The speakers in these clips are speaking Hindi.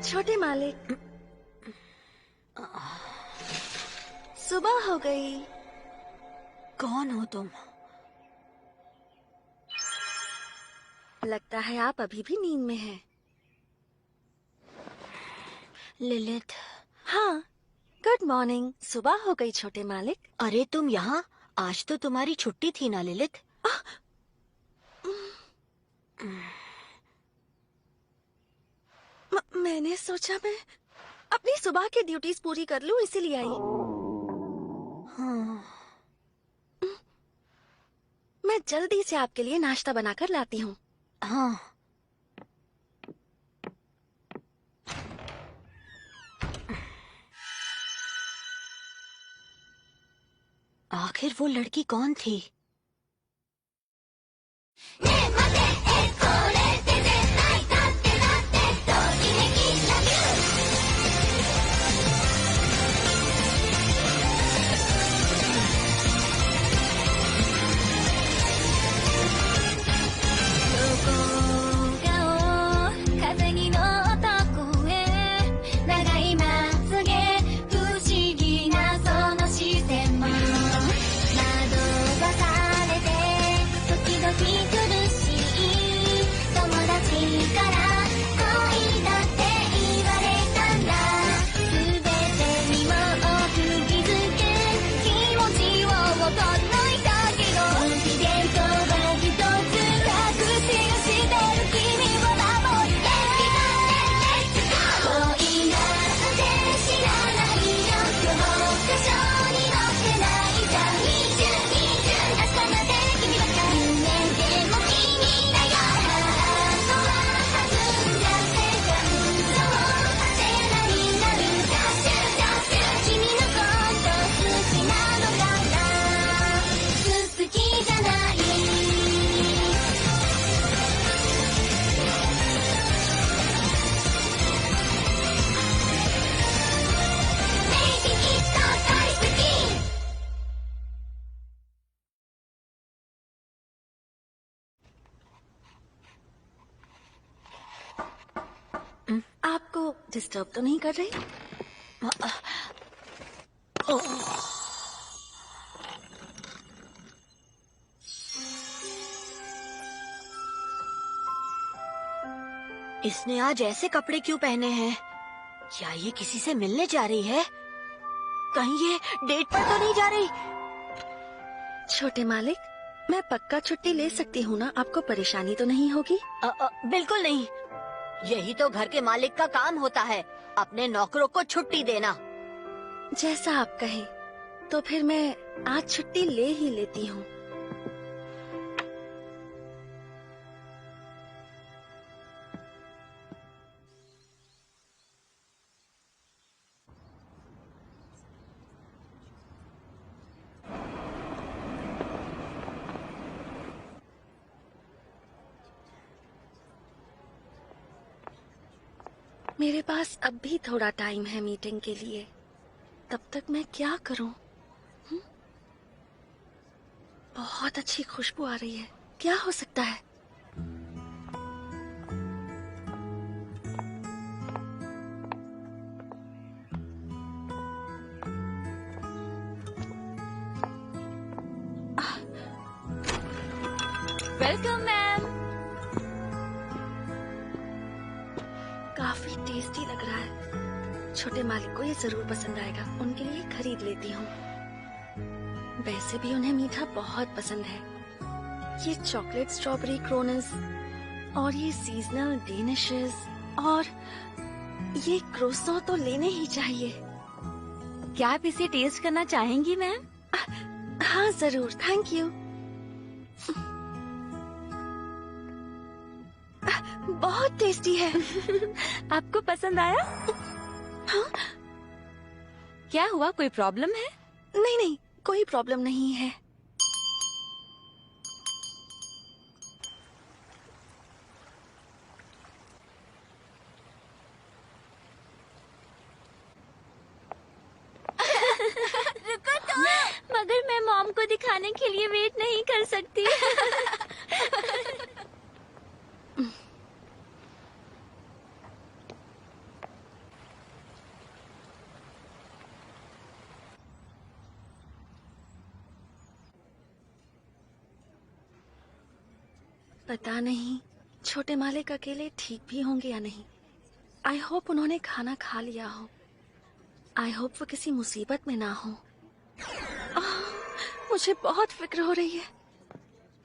छोटे मालिक, सुबह हो गई। कौन हो तुम? लगता है आप अभी भी नींद में हैं। लिलित। हाँ, गुड मॉर्निंग। सुबह हो गई छोटे मालिक। अरे तुम यहाँ? आज तो तुम्हारी छुट्टी थी ना लिलित? मैंने सोचा मैं अपनी सुबह की ड्यूटीज पूरी कर लूं, इसीलिए आई। हाँ। मैं जल्दी से आपके लिए नाश्ता बनाकर लाती हूँ। हाँ। आखिर वो लड़की कौन थी? आपको डिस्टर्ब तो नहीं कर रही? इसने आज ऐसे कपड़े क्यों पहने हैं? क्या ये किसी से मिलने जा रही है? कहीं ये डेट पर तो नहीं जा रही? छोटे मालिक, मैं पक्का छुट्टी ले सकती हूँ ना? आपको परेशानी तो नहीं होगी? बिल्कुल नहीं। यही तो घर के मालिक का काम होता है, अपने नौकरों को छुट्टी देना। जैसा आप कहें। तो फिर मैं आज छुट्टी ले ही लेती हूँ। मेरे पास अब भी थोड़ा टाइम है मीटिंग के लिए। तब तक मैं क्या करूं? बहुत अच्छी खुशबू आ रही है। क्या हो सकता है? Welcome ma'am. काफी टेस्टी लग रहा है। छोटे मालिक को ये जरूर पसंद आएगा। उनके लिए खरीद लेती हूँ। वैसे भी उन्हें मीठा बहुत पसंद है। ये चॉकलेट स्ट्रॉबेरी क्रोनस और ये सीजनल डेनिशेस और ये क्रोसो तो लेने ही चाहिए। क्या आप इसे टेस्ट करना चाहेंगी मैम? हाँ जरूर, थैंक यू। बहुत टेस्टी है। आपको पसंद आया? हाँ? क्या हुआ, कोई प्रॉब्लम है? नहीं नहीं, कोई प्रॉब्लम नहीं है। रुको तो। मगर मैं मॉम को दिखाने के लिए वेट नहीं कर सकती। पता नहीं छोटे मालिक अकेले ठीक भी होंगे या नहीं। आई होप उन्होंने खाना खा लिया हो। आई होप वो किसी मुसीबत में ना हो। मुझे बहुत फिक्र हो रही है।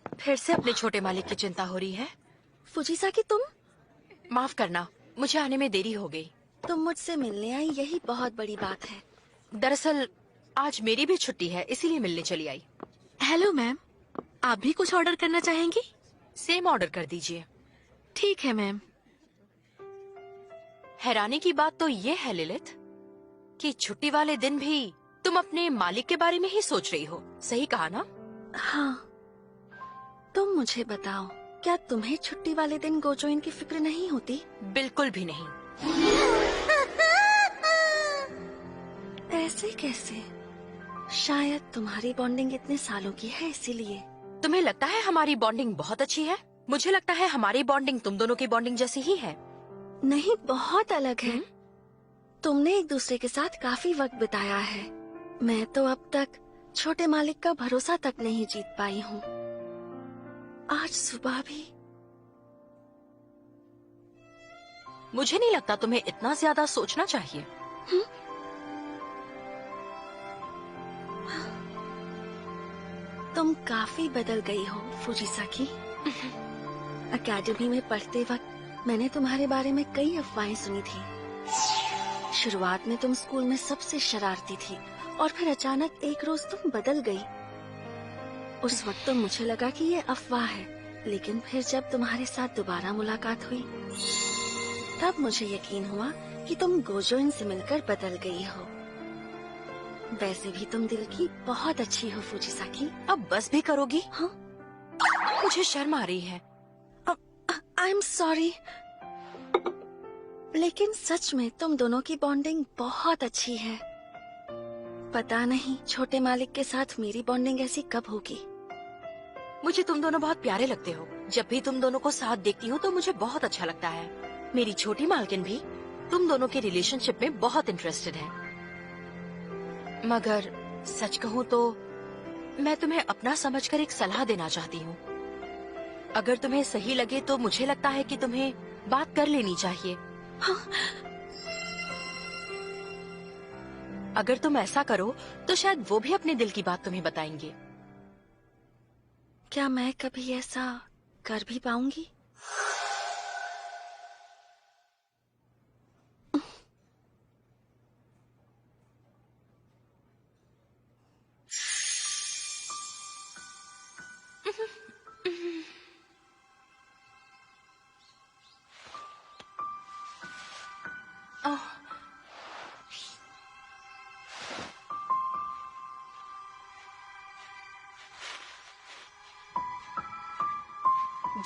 फिर से अपने छोटे मालिक की चिंता हो रही है? फुजीसा की तुम माफ करना, मुझे आने में देरी हो गई। तुम मुझसे मिलने आई, यही बहुत बड़ी बात है। दरअसल आज मेरी भी छुट्टी है, इसीलिए मिलने चली आई। हेलो मैम, आप भी कुछ ऑर्डर करना चाहेंगी? सेम ऑर्डर कर दीजिए। ठीक है मैम। हैरानी की बात तो ये है लिलित कि छुट्टी वाले दिन भी तुम अपने मालिक के बारे में ही सोच रही हो। सही कहा ना? हाँ, तुम मुझे बताओ, क्या तुम्हें छुट्टी वाले दिन गोजोइन की फिक्र नहीं होती? बिल्कुल भी नहीं। ऐसे कैसे? शायद तुम्हारी बॉन्डिंग इतने सालों की है इसीलिए। तुम्हें लगता है हमारी बॉन्डिंग बहुत अच्छी है? मुझे लगता है हमारी बॉन्डिंग तुम दोनों की बॉन्डिंग जैसी ही है। नहीं, बहुत अलग है। तुमने एक दूसरे के साथ काफी वक्त बिताया है। मैं तो अब तक छोटे मालिक का भरोसा तक नहीं जीत पाई हूँ। आज सुबह भी। मुझे नहीं लगता तुम्हें इतना ज्यादा सोचना चाहिए। तुम काफी बदल गई हो फुजीसाकी। अकेडमी में पढ़ते वक्त मैंने तुम्हारे बारे में कई अफवाहें सुनी थी। शुरुआत में तुम स्कूल में सबसे शरारती थी और फिर अचानक एक रोज तुम बदल गई। उस वक्त तो मुझे लगा कि ये अफवाह है, लेकिन फिर जब तुम्हारे साथ दोबारा मुलाकात हुई तब मुझे यकीन हुआ कि तुम गोजोइन से मिलकर बदल गई हो। वैसे भी तुम दिल की बहुत अच्छी हो फुजीसाकी। अब बस भी करोगी? हाँ? मुझे शर्म आ रही है। आई एम सॉरी, लेकिन सच में तुम दोनों की बॉन्डिंग बहुत अच्छी है। पता नहीं छोटे मालिक के साथ मेरी बॉन्डिंग ऐसी कब होगी। मुझे तुम दोनों बहुत प्यारे लगते हो। जब भी तुम दोनों को साथ देखती हूँ तो मुझे बहुत अच्छा लगता है। मेरी छोटी मालकिन भी तुम दोनों के रिलेशनशिप में बहुत इंटरेस्टेड है। मगर सच कहूँ तो मैं तुम्हें अपना समझकर एक सलाह देना चाहती हूँ। अगर तुम्हें सही लगे तो मुझे लगता है कि तुम्हें बात कर लेनी चाहिए। हाँ? अगर तुम ऐसा करो तो शायद वो भी अपने दिल की बात तुम्हें बताएंगे। क्या मैं कभी ऐसा कर भी पाऊंगी?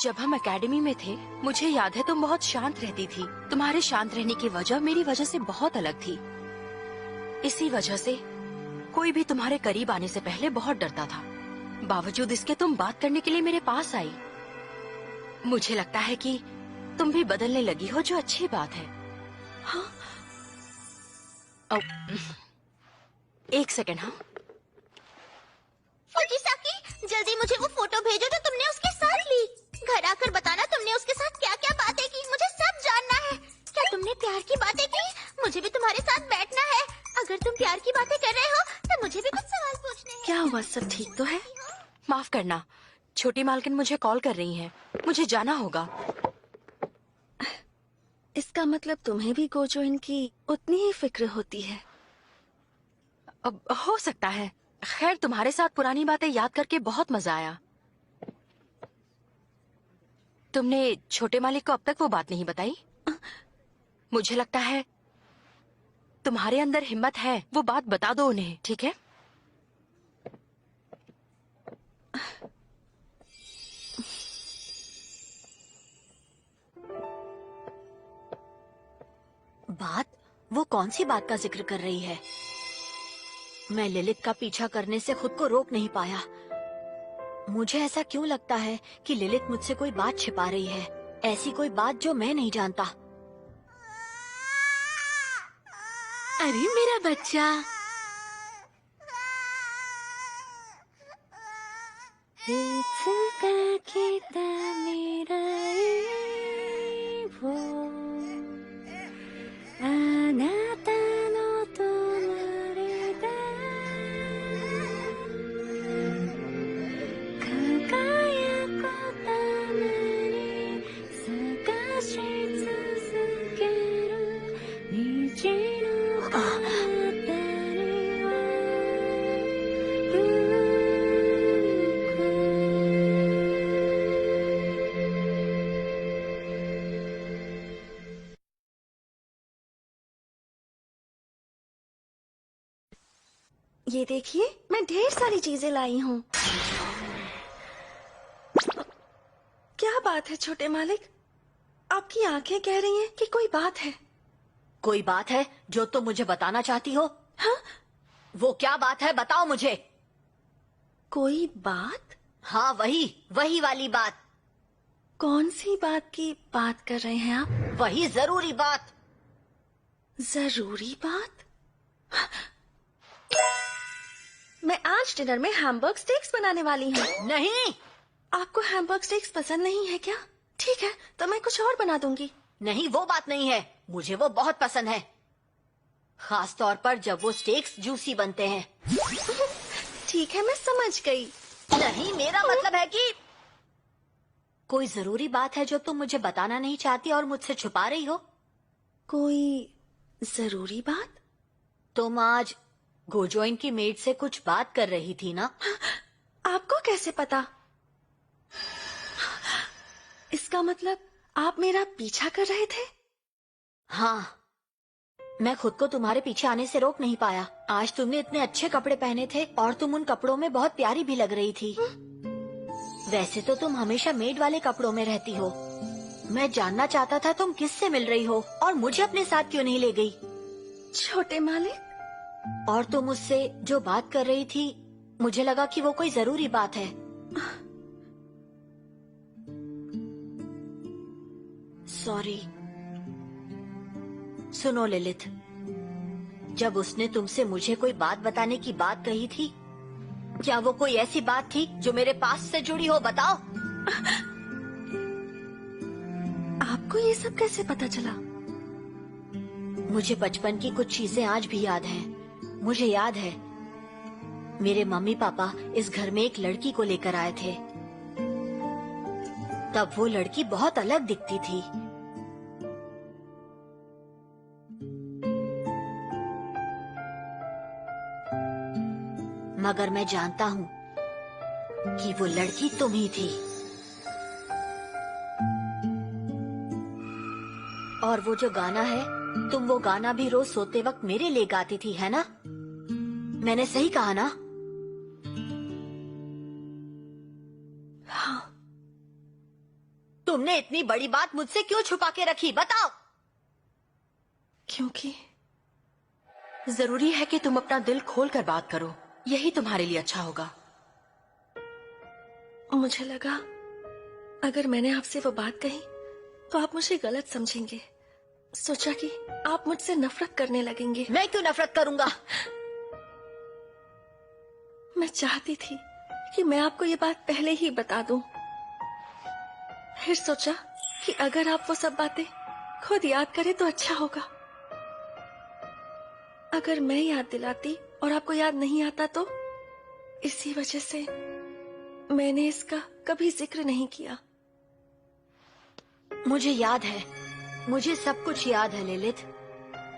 जब हम एकेडमी में थे मुझे याद है तुम बहुत शांत रहती थी। तुम्हारे शांत रहने की वजह मेरी वजह से बहुत अलग थी। इसी वजह से कोई भी तुम्हारे करीब आने से पहले बहुत डरता था। बावजूद इसके तुम बात करने के लिए मेरे पास आई। मुझे लगता है कि तुम भी बदलने लगी हो, जो अच्छी बात है। हाँ? एक सेकंड। हाँ फुजीसाकी, जल्दी मुझे वो फोटो भेजो जो तुमने उसके साथ ली। घर आकर बताना तुमने उसके साथ क्या क्या बातें की। मुझे सब जानना है। क्या तुमने प्यार की बातें की? मुझे भी तुम्हारे साथ बैठना है। अगर तुम प्यार की बातें कर रहे हो तो मुझे भी कुछ सवाल पूछने हैं। क्या हुआ, सब ठीक तो है? माफ करना, छोटी मालकिन मुझे कॉल कर रही हैं। मुझे जाना होगा। इसका मतलब तुम्हें भी गोजोइन की उतनी ही फिक्र होती है। अब हो सकता है। खैर, तुम्हारे साथ पुरानी बातें याद करके बहुत मजा आया। तुमने छोटे मालिक को अब तक वो बात नहीं बताई? मुझे लगता है तुम्हारे अंदर हिम्मत है, वो बात बता दो उन्हें, ठीक है? बात? वो कौन सी बात का जिक्र कर रही है? मैं लिलित का पीछा करने से खुद को रोक नहीं पाया। मुझे ऐसा क्यों लगता है कि लिलित मुझसे कोई बात छिपा रही है, ऐसी कोई बात जो मैं नहीं जानता। अरे मेरा बच्चा, いつか来た未来をあなたの隣で輝くために探し続ける虹の彼方にはये देखिए मैं ढेर सारी चीजें लाई हूँ। क्या बात है छोटे मालिक, आपकी आंखें कह रही हैं कि कोई बात है। कोई बात है जो तुम मुझे बताना चाहती हो? हाँ? वो क्या बात है, बताओ मुझे। कोई बात? हाँ, वही वाली बात। कौन सी बात की बात कर रहे हैं आप? वही जरूरी बात। जरूरी बात? मैं आज डिनर में हैमबर्ग स्टेक्स बनाने वाली हूँ। नहीं, आपको हैमबर्ग स्टेक्स पसंद नहीं है क्या? ठीक है, तो मैं कुछ और बना दूंगी। नहीं, वो बात नहीं है। मुझे वो बहुत पसंद है, खास तौर पर जब वो स्टेक्स जूसी बनते हैं। ठीक है, मैं समझ गई। नहीं, मेरा मतलब है कि कोई जरूरी बात है जो तुम मुझे बताना नहीं चाहती और मुझसे छुपा रही हो। कोई जरूरी बात? तुम आज गोजोइन की मेड से कुछ बात कर रही थी ना? आपको कैसे पता? इसका मतलब आप मेरा पीछा कर रहे थे? हाँ, मैं खुद को तुम्हारे पीछे आने से रोक नहीं पाया। आज तुमने इतने अच्छे कपड़े पहने थे और तुम उन कपड़ों में बहुत प्यारी भी लग रही थी। वैसे तो तुम हमेशा मेड वाले कपड़ों में रहती हो। मैं जानना चाहता था तुम किससे मिल रही हो और मुझे अपने साथ क्यों नहीं ले गई। छोटे मालिक, और तुम उससे जो बात कर रही थी, मुझे लगा कि वो कोई जरूरी बात है। सॉरी। सुनो लिलिथ, जब उसने तुमसे मुझे कोई बात बताने की बात कही थी, क्या वो कोई ऐसी बात थी जो मेरे पास से जुड़ी हो? बताओ। आपको ये सब कैसे पता चला? मुझे बचपन की कुछ चीजें आज भी याद हैं। मुझे याद है, मेरे मम्मी पापा इस घर में एक लड़की को लेकर आए थे। तब वो लड़की बहुत अलग दिखती थी। मगर मैं जानता हूँ कि वो लड़की तुम ही थी। और वो जो गाना है, तुम वो गाना भी रोज सोते वक्त मेरे लिए गाती थी, है ना? मैंने सही कहा ना? हाँ। तुमने इतनी बड़ी बात मुझसे क्यों छुपा के रखी, बताओ? क्योंकि जरूरी है कि तुम अपना दिल खोल कर बात करो, यही तुम्हारे लिए अच्छा होगा। मुझे लगा अगर मैंने आपसे वो बात कही तो आप मुझे गलत समझेंगे। सोचा कि आप मुझसे नफरत करने लगेंगे। मैं क्यों नफरत करूंगा? मैं चाहती थी कि मैं आपको ये बात पहले ही बता दूं। फिर सोचा कि अगर आप वो सब बातें खुद याद करें तो अच्छा होगा। अगर मैं याद दिलाती और आपको याद नहीं आता तो इसी वजह से मैंने इसका कभी जिक्र नहीं किया। मुझे याद है, मुझे सब कुछ याद है लिलिथ।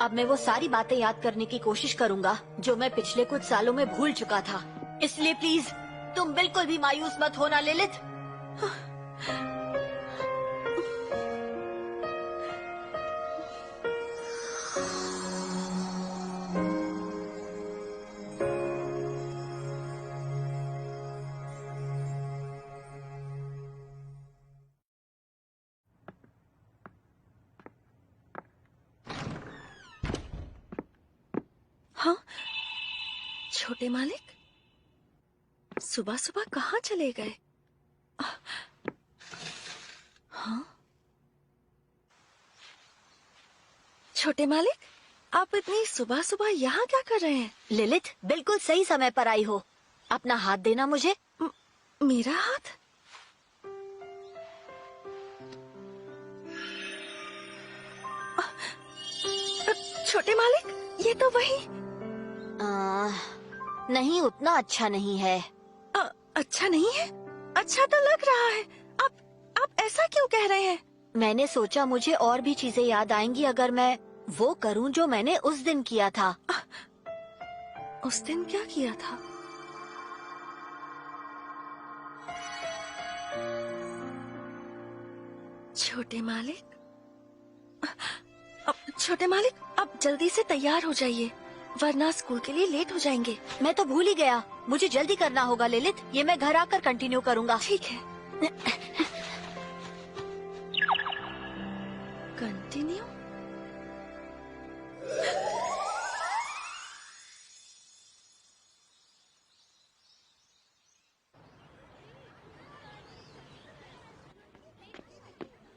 अब मैं वो सारी बातें याद करने की कोशिश करूंगा जो मैं पिछले कुछ सालों में भूल चुका था। इसलिए प्लीज तुम बिल्कुल भी मायूस मत होना लिलिथ। हाँ, छोटे मालिक सुबह सुबह कहाँ चले गए? हाँ, छोटे मालिक आप इतनी सुबह सुबह यहाँ क्या कर रहे हैं? लिलिथ बिल्कुल सही समय पर आई हो। अपना हाथ देना मुझे। मेरा हाथ? छोटे मालिक, ये तो वही। नहीं, उतना अच्छा नहीं है। अच्छा नहीं है? अच्छा तो लग रहा है। आप ऐसा क्यों कह रहे हैं? मैंने सोचा मुझे और भी चीजें याद आएंगी अगर मैं वो करूं जो मैंने उस दिन किया था। उस दिन क्या किया था? छोटे मालिक, छोटे मालिक, अब जल्दी से तैयार हो जाइए, वरना स्कूल के लिए लेट हो जाएंगे। मैं तो भूल ही गया, मुझे जल्दी करना होगा ललित। ये मैं घर आकर कंटिन्यू करूंगा। ठीक है। Continue?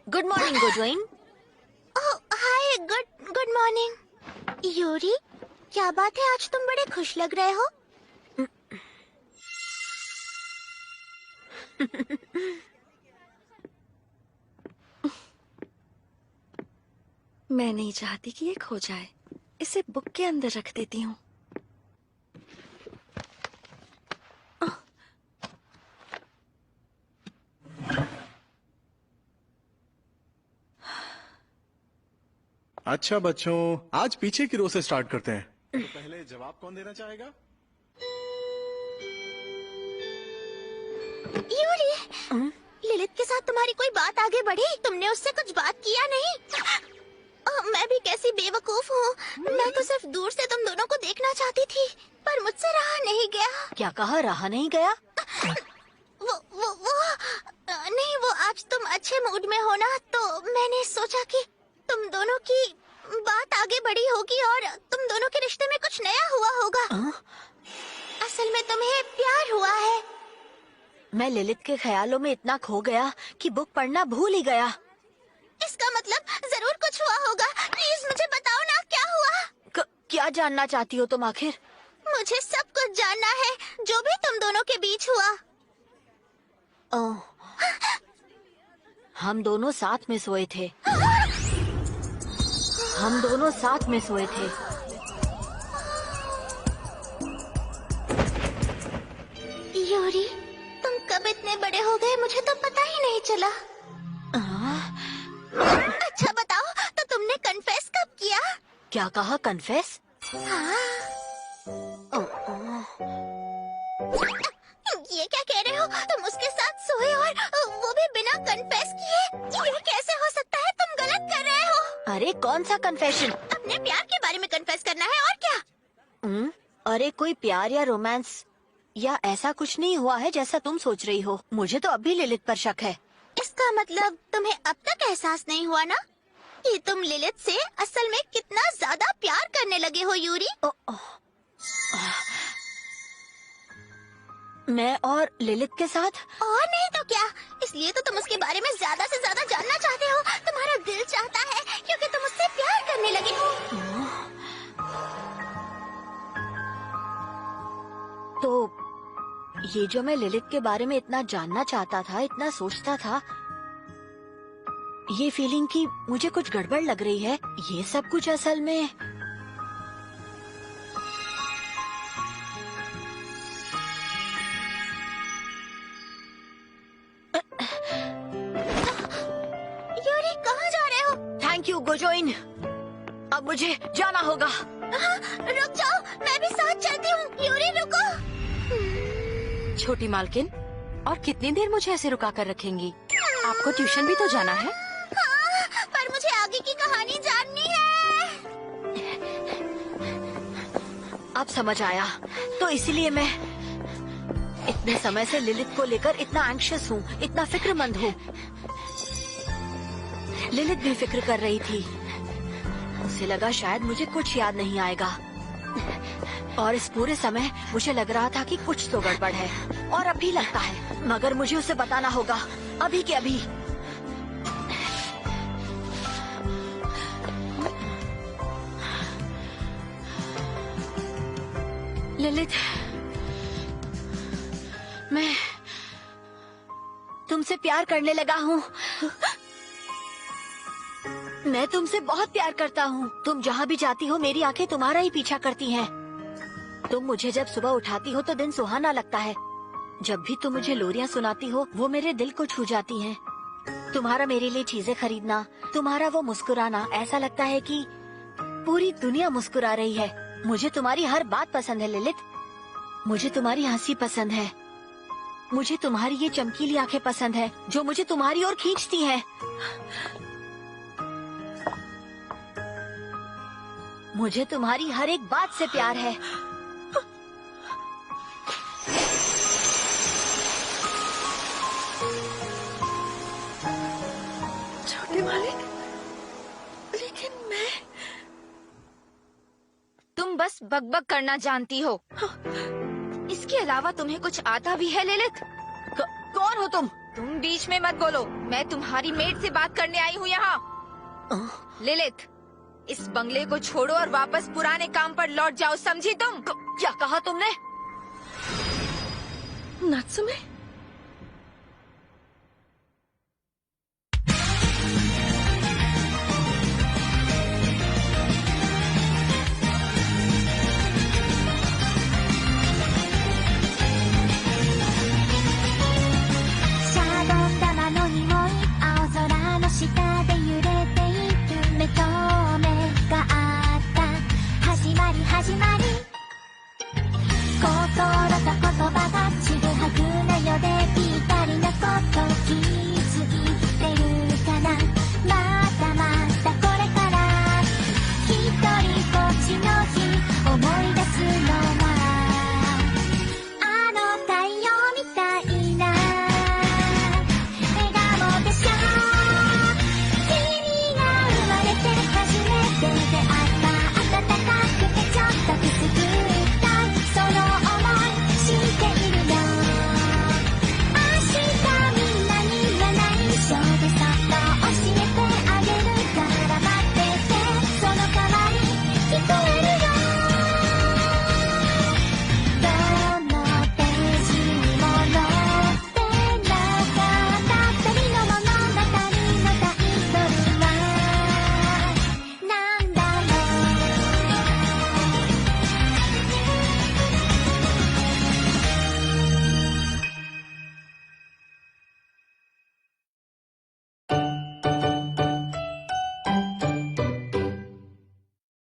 Good morning Goodwin. Hi, good morning. Yuri, क्या बात है, आज तुम बड़े खुश लग रहे हो। मैं नहीं चाहती कि ये खो जाए। इसे बुक के अंदर रख देती हूँ। अच्छा बच्चों, आज पीछे की रो से स्टार्ट करते हैं। तो पहले जवाब कौन देना चाहेगा? यूरी, ललित के साथ तुम्हारी कोई बात आगे बढ़ी? तुमने उससे कुछ बात किया नहीं? मैं भी कैसी बेवकूफ हूँ। मैं तो सिर्फ दूर से तुम दोनों को देखना चाहती थी, पर मुझसे रहा नहीं गया। क्या कहा, रहा नहीं गया? वो नहीं, वो आज तुम अच्छे मूड में हो ना, तो मैंने सोचा कि तुम दोनों की बात आगे बढ़ी होगी और तुम दोनों के रिश्ते में कुछ नया हुआ होगा। असल में तुम्हें प्यार हुआ है। मैं ललित के ख्यालों में इतना खो गया कि बुक पढ़ना भूल ही गया। इसका मतलब जरूर कुछ हुआ होगा। प्लीज मुझे बताओ ना, क्या हुआ? क्या जानना चाहती हो तुम आखिर? मुझे सब कुछ जानना है, जो भी तुम दोनों के बीच हुआ। हम दोनों साथ में सोए थे। हम दोनों साथ में सोए थे। यूरी, तुम कब इतने बड़े हो गए, मुझे तो पता ही नहीं चला। अच्छा बताओ, तो तुमने कन्फेस कब किया? क्या कहा, कन्फेस? ये क्या कह रहे हो? तुम उसके साथ सोए और वो भी बिना कन्फेस किए? ये कैसे हो सकता है? तुम गलत कर रहे हो। अरे कौन सा कन्फेशन? अपने प्यार के बारे में कन्फेस करना है, और क्या? अरे कोई प्यार या रोमांस या ऐसा कुछ नहीं हुआ है जैसा तुम सोच रही हो। मुझे तो अब भी ललित पर शक है। इसका मतलब तुम्हें अब तक एहसास नहीं हुआ ना कि तुम ललित से असल में कितना ज्यादा प्यार करने लगे हो यूरी? मैं और ललित के साथ? और नहीं तो क्या, इसलिए तो तुम उसके बारे में ज्यादा से ज्यादा जानना चाहते हो। तुम्हारा दिल चाहता है क्योंकि तुम उससे प्यार करने लगे हो। तो ये जो मैं ललित के बारे में इतना जानना चाहता था, इतना सोचता था, ये फीलिंग कि मुझे कुछ गड़बड़ लग रही है, ये सब कुछ असल में यूरी, कहाँ जा रहे हो? थैंक यू गोजोइन, अब मुझे जाना होगा। रुक जाओ, मैं भी साथ चलती हूँ। यूरी रुको। छोटी मालकिन, और कितनी देर मुझे ऐसे रुका कर रखेंगी? आपको ट्यूशन भी तो जाना है। हाँ, पर मुझे आगे की कहानी जाननी है। अब समझ आया, तो इसीलिए मैं इतने समय से ललित को लेकर इतना एंग्शियस हूँ, इतना फिक्रमंद हूँ। ललित भी फिक्र कर रही थी। उसे लगा शायद मुझे कुछ याद नहीं आएगा, और इस पूरे समय मुझे लग रहा था कि कुछ तो गड़बड़ है, और अब भी लगता है, मगर मुझे उसे बताना होगा, अभी के अभी। ललित, तुमसे प्यार करने लगा हूँ। मैं तुमसे बहुत प्यार करता हूँ। तुम जहाँ भी जाती हो मेरी आंखें तुम्हारा ही पीछा करती हैं। तुम मुझे जब सुबह उठाती हो तो दिन सुहाना लगता है। जब भी तुम मुझे लोरियां सुनाती हो वो मेरे दिल को छू जाती हैं। तुम्हारा मेरे लिए चीजें खरीदना, तुम्हारा वो मुस्कुराना, ऐसा लगता है कि पूरी दुनिया मुस्कुरा रही है। मुझे तुम्हारी हर बात पसंद है लिलित। मुझे तुम्हारी हंसी पसंद है। मुझे तुम्हारी ये चमकीली आंखें पसंद है जो मुझे तुम्हारी ओर खींचती हैं। मुझे तुम्हारी हर एक बात से प्यार है। छोटे मालिक, लेकिन मैं। तुम बस बकबक करना जानती हो। इसके अलावा तुम्हें कुछ आता भी है ललित? कौन हो तुम? तुम बीच में मत बोलो। मैं तुम्हारी मेड से बात करने आई हूँ यहाँ। ललित, इस बंगले को छोड़ो और वापस पुराने काम पर लौट जाओ, समझी तुम? क्या कहा तुमने? नात्सुमे,